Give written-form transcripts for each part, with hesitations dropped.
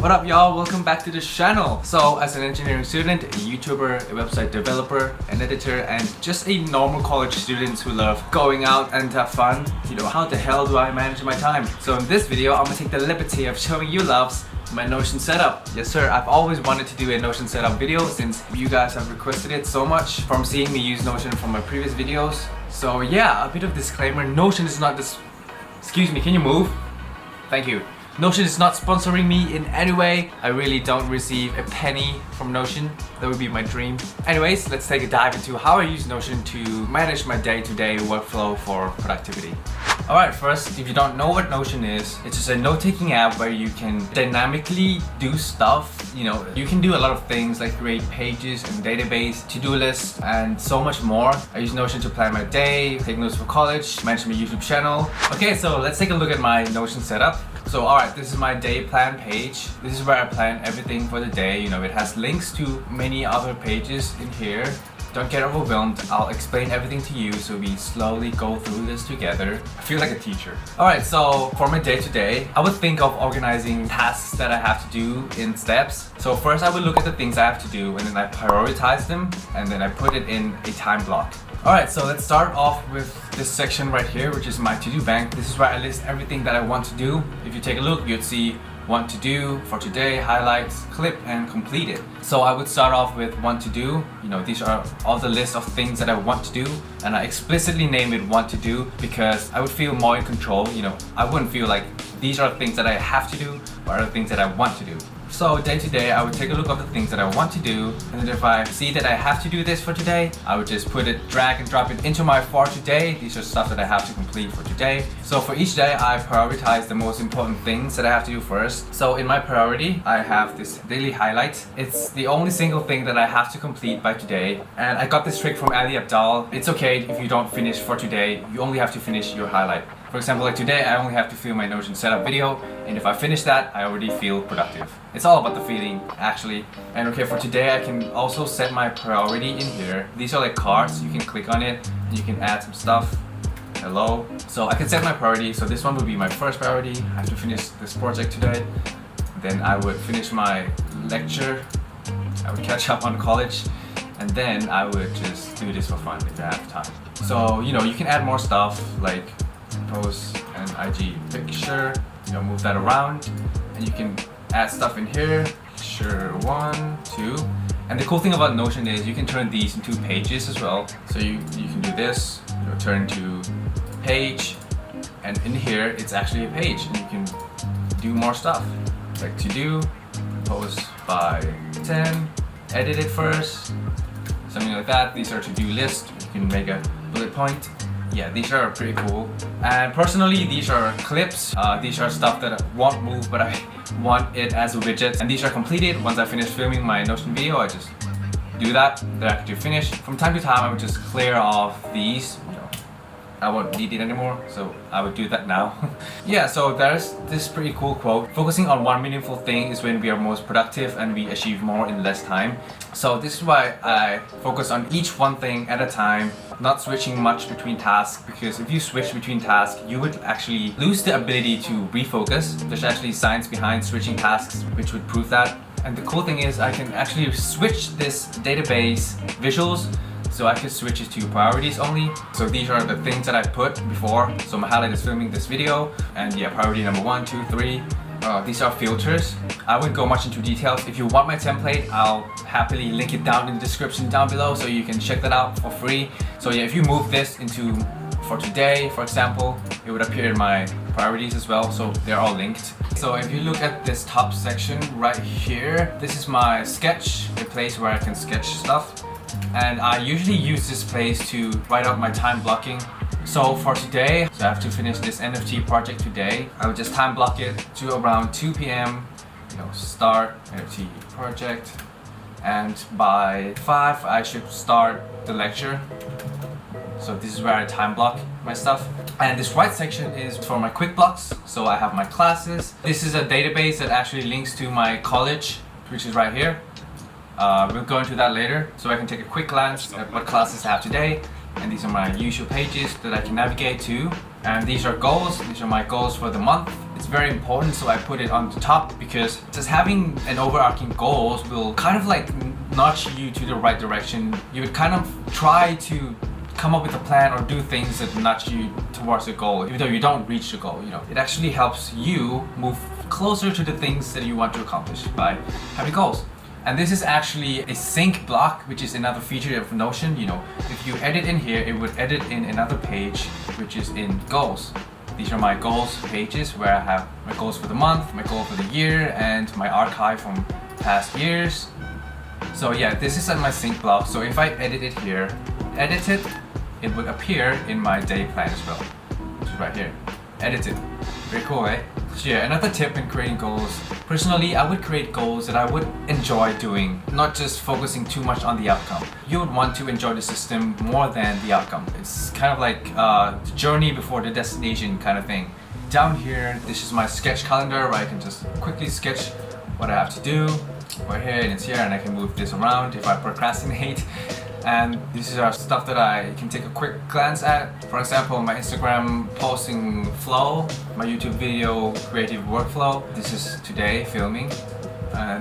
What up y'all, welcome back to the channel. So as an engineering student, a YouTuber, a website developer, an editor, and just a normal college student who love going out and have fun, how the hell do I manage my time? So in this video, I'm gonna take the liberty of showing you loves my Notion setup. Yes sir, I've always wanted to do a Notion setup video since you guys have requested it so much from seeing me use Notion from my previous videos. So yeah, a bit of disclaimer, Notion is not this... Excuse me, can you move? Thank you. Notion is not sponsoring me in any way. I really don't receive a penny from Notion. That would be my dream. Anyways, let's take a dive into how I use Notion to manage my day-to-day workflow for productivity. Alright, first, if you don't know what Notion is, it's just a note-taking app where you can dynamically do stuff. You can do a lot of things like create pages and database, to-do lists, and so much more. I use Notion to plan my day, take notes for college, manage my YouTube channel. Okay, so let's take a look at my Notion setup. So alright, this is my day plan page. This is where I plan everything for the day. It has links to many other pages in here. Don't get overwhelmed, I'll explain everything to you so we slowly go through this together. I feel like a teacher. Alright, so for my day-to-day, I would think of organizing tasks that I have to do in steps. So first I would look at the things I have to do and then I prioritize them and then I put it in a time block. Alright, so let's start off with this section right here, which is my to-do bank. This is where I list everything that I want to do. If you take a look, you'd see want to do for today, highlights, clip, and complete it. So I would start off with want to do. These are all the list of things that I want to do, and I explicitly name it want to do because I would feel more in control. I wouldn't feel like these are things that I have to do or are things that I want to do. So day to day, I would take a look at the things that I want to do, and then if I see that I have to do this for today, I would just drag and drop it into my for today. These are stuff that I have to complete for today. So for each day, I prioritize the most important things that I have to do first. So in my priority, I have this daily highlight. It's the only single thing that I have to complete by today. And I got this trick from Ali Abdal. It's okay if you don't finish for today, you only have to finish your highlight. For example, like today, I only have to film my Notion setup video, and if I finish that, I already feel productive. It's all about the feeling, actually. And okay, for today, I can also set my priority in here. These are like cards, you can click on it, and you can add some stuff. Hello. So I can set my priority, so this one would be my first priority. I have to finish this project today. Then I would finish my lecture. I would catch up on college. And then I would just do this for fun if I have time. So, you can add more stuff like post an IG picture, move that around, and you can add stuff in here, picture 1, 2, and the cool thing about Notion is you can turn these into pages as well. So you can do this, turn to page, and in here it's actually a page, and you can do more stuff like to do, post by 10, edit it first, something like that. These are to-do lists. You can make a bullet point. Yeah, these are pretty cool. And personally, these are clips. These are stuff that won't move, but I want it as a widget. And these are completed. Once I finish filming my Notion video, I just do that. Then I can do finish. From time to time, I would just clear off these. I won't need it anymore, so I would do that now. Yeah, so there's this pretty cool quote. Focusing on one meaningful thing is when we are most productive and we achieve more in less time. So this is why I focus on each one thing at a time, not switching much between tasks, because if you switch between tasks, you would actually lose the ability to refocus. There's actually science behind switching tasks, which would prove that. And the cool thing is I can actually switch this database visuals. So I can switch it to priorities only. So these are the things that I put before. So my highlight is filming this video. And yeah, priority number 1, 2, 3. These are filters. I wouldn't go much into details. If you want my template, I'll happily link it down in the description down below so you can check that out for free. So yeah, if you move this into for today, for example, it would appear in my priorities as well. So they're all linked. So if you look at this top section right here, this is my sketch, the place where I can sketch stuff. And I usually use this place to write out my time blocking. So for today, I have to finish this NFT project today. I would just time block it to around 2 p.m. Start NFT project. And by 5, I should start the lecture. So this is where I time block my stuff. And this right section is for my quick blocks. So I have my classes. This is a database that actually links to my college, which is right here. We'll go into that later, so I can take a quick glance at what classes I have today. And these are my usual pages that I can navigate to. And these are goals. These are my goals for the month. It's very important, so I put it on the top because just having an overarching goals will kind of like nudge you to the right direction. You would kind of try to come up with a plan or do things that nudge you towards the goal, even though you don't reach the goal. It actually helps you move closer to the things that you want to accomplish by having goals. And this is actually a sync block, which is another feature of Notion. If you edit in here, it would edit in another page, which is in goals. These are my goals pages where I have my goals for the month, my goal for the year, and my archive from past years. So yeah, this is my sync block. So if I edit it here, it would appear in my day plan as well, which is right here. Edit it. Very cool, eh? So yeah, another tip in creating goals. Personally, I would create goals that I would enjoy doing, not just focusing too much on the outcome. You would want to enjoy the system more than the outcome. It's kind of like the journey before the destination kind of thing. Down here, this is my sketch calendar where I can just quickly sketch what I have to do. Right here, and it's here, and I can move this around if I procrastinate. And this is stuff that I can take a quick glance at. For example, my Instagram posting flow, my YouTube video creative workflow. This is today filming.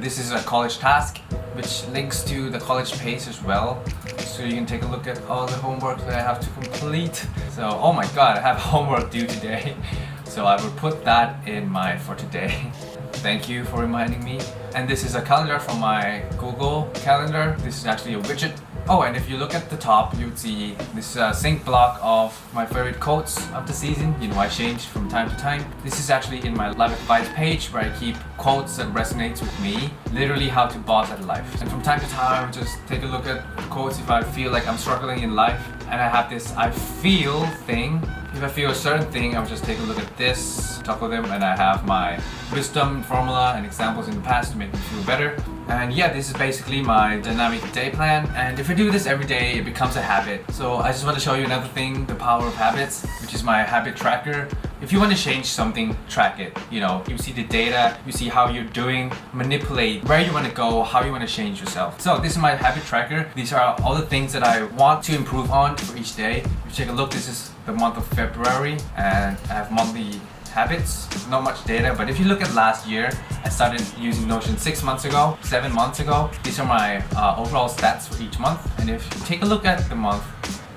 This is a college task, which links to the college page as well. So you can take a look at all the homework that I have to complete. So, oh my god, I have homework due today. So I will put that in my for today. Thank you for reminding me. And this is a calendar from my Google Calendar. This is actually a widget. Oh, and if you look at the top, you would see this sync block of my favorite quotes of the season. I change from time to time. This is actually in my life advice page where I keep quotes that resonates with me. Literally how to boss at life. And from time to time, I just take a look at quotes if I feel like I'm struggling in life. And I have this I feel thing. If I feel a certain thing, I'll just take a look at this, talk with them, and I have my wisdom formula and examples in the past to make me feel better. And yeah, this is basically my dynamic day plan. And if I do this every day, it becomes a habit. So I just want to show you another thing, the power of habits, which is my habit tracker. If you want to change something, track it. You see the data, you see how you're doing, manipulate where you want to go, how you want to change yourself. So this is my habit tracker. These are all the things that I want to improve on for each day. If you take a look, this is the month of February, and I have monthly habits. Not much data, but if you look at last year, I started using Notion 6 months ago, 7 months ago. These are my overall stats for each month. And if you take a look at the month,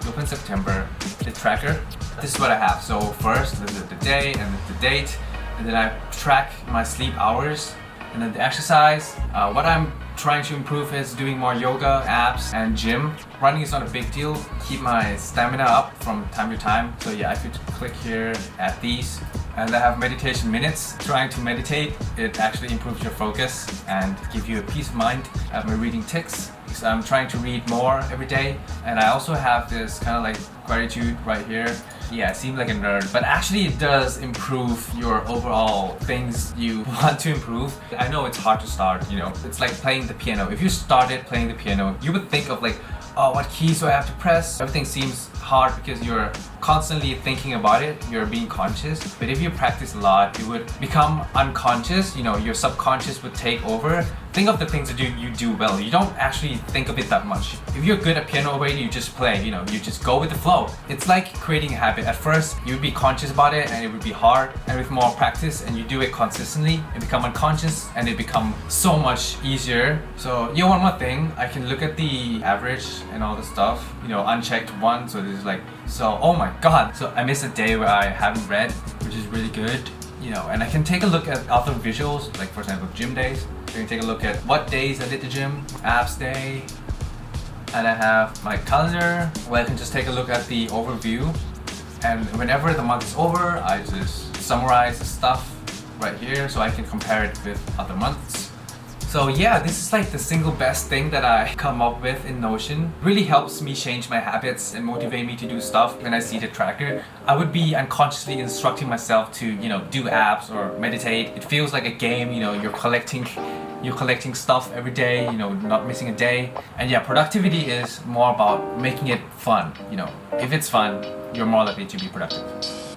open September, the tracker, this is what I have. So first, this is the day and the date, and then I track my sleep hours, and then the exercise. What I'm trying to improve is doing more yoga, abs, and gym. Running is not a big deal. Keep my stamina up from time to time. So yeah, if you click here at these, and I have meditation minutes. Trying to meditate, it actually improves your focus and give you a peace of mind. I have my reading ticks, because I'm trying to read more every day. And I also have this kind of like gratitude right here. Yeah, I seem like a nerd, but actually it does improve your overall things you want to improve. I know it's hard to start, It's like playing the piano. If you started playing the piano, you would think of like, oh, what keys do I have to press? Everything seems hard because you're constantly thinking about it, you're being conscious. But if you practice a lot, you would become unconscious, your subconscious would take over. Think of the things that you do well. You don't actually think of it that much. If you're good at piano already, you just play, you just go with the flow. It's like creating a habit. At first, you'd be conscious about it and it would be hard. And with more practice and you do it consistently, it become unconscious and it become so much easier. So yeah, one more thing, I can look at the average and all the stuff, unchecked one. So this is like, so oh my god. So I missed a day where I haven't read, which is really good. And I can take a look at other visuals, like for example, gym days. So you can take a look at what days I did the gym, abs day, and I have my calendar where I can just take a look at the overview. And whenever the month is over, I just summarize the stuff right here so I can compare it with other months. So yeah, this is like the single best thing that I come up with in Notion. Really helps me change my habits and motivate me to do stuff. When I see the tracker, I would be unconsciously instructing myself to, do abs or meditate. It feels like a game, you're collecting stuff every day, not missing a day. And yeah, productivity is more about making it fun. If it's fun, you're more likely to be productive.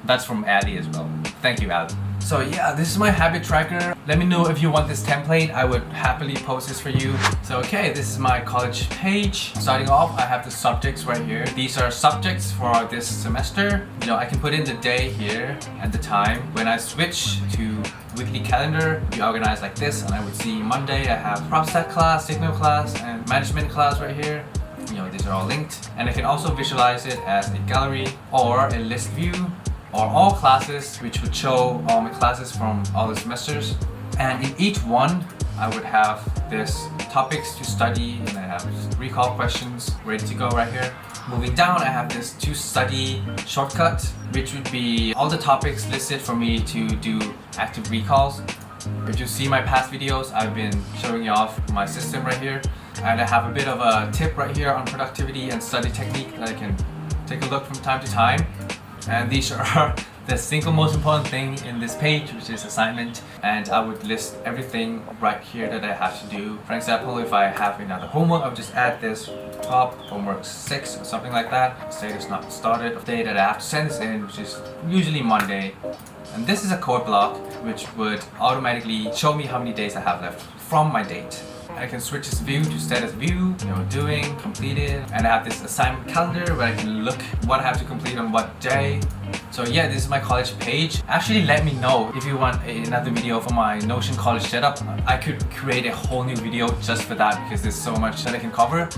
That's from Ali as well. Thank you, Ali. So yeah, this is my habit tracker. Let me know if you want this template. I would happily post this for you. So okay, this is my college page. Starting off, I have the subjects right here. These are subjects for this semester. You know, I can put in the day here and the time. When I switch to weekly calendar, we organize like this, and I would see Monday I have PropStat class, signal class, and management class right here. You know, these are all linked, and I can also visualize it as a gallery or a list view, or all classes, which would show all my classes from all the semesters. And in each one, I would have this topics to study, and I have recall questions ready to go right here. Moving down, I have this to study shortcut, which would be all the topics listed for me to do active recalls. If you see my past videos, I've been showing you off my system right here. And I have a bit of a tip right here on productivity and study technique that I can take a look from time to time. And these are the single most important thing in this page, which is assignment. And I would list everything right here that I have to do. For example, if I have another homework, I would just add this top homework 6 or something like that. Status not started of day that I have to send this in, which is usually Monday. And this is a code block which would automatically show me how many days I have left from my date. I can switch this view to status view, you know, doing, completed, and I have this assignment calendar where I can look what I have to complete on what day. So yeah, this is my college page. Actually, let me know if you want another video for my Notion college setup. I could create a whole new video just for that because there's so much that I can cover.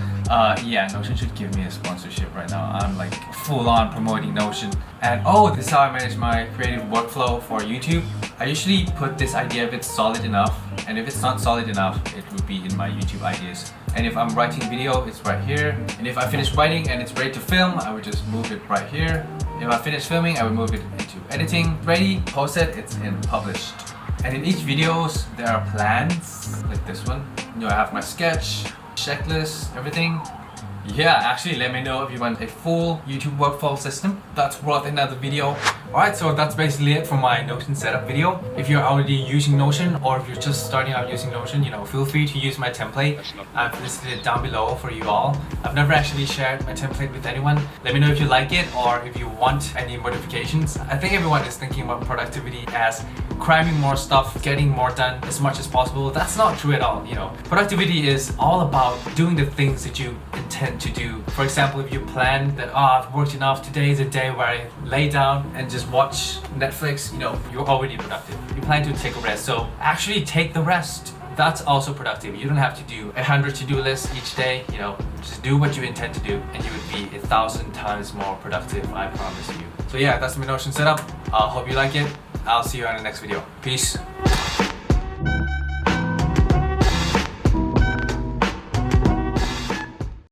Yeah, Notion should give me a sponsorship right now. I'm like full on promoting Notion. And oh, this is how I manage my creative workflow for YouTube. I usually put this idea if it's solid enough, and if it's not solid enough, it would be in my YouTube ideas. And if I'm writing video, it's right here. And if I finish writing and it's ready to film, I would just move it right here. If I finish filming, I would move it into editing. Ready, post it, it's in published. And in each videos, there are plans, like this one. You know, I have my sketch, checklist, everything. Yeah, actually let me know if you want a full YouTube workflow system. That's worth another video. Alright, so that's basically it for my Notion setup video. If you're already using Notion, or if you're just starting out using Notion, you know, feel free to use my template. I've listed it down below for you all. I've never actually shared my template with anyone. Let me know if you like it or if you want any modifications. I think everyone is thinking about productivity as cramming more stuff, getting more done as much as possible. That's not true at all, you know. Productivity is all about doing the things that you intend to do. For example, if you plan that, I've worked enough, today is a day where I lay down and just watch Netflix, you know, you're already productive. You plan to take a rest, so actually take the rest. That's also productive. You don't have to do 100 to-do lists each day, you know, just do what you intend to do and you would be 1,000 times more productive, I promise you. So yeah, that's my Notion setup. I hope you like it. I'll see you on the next video. Peace.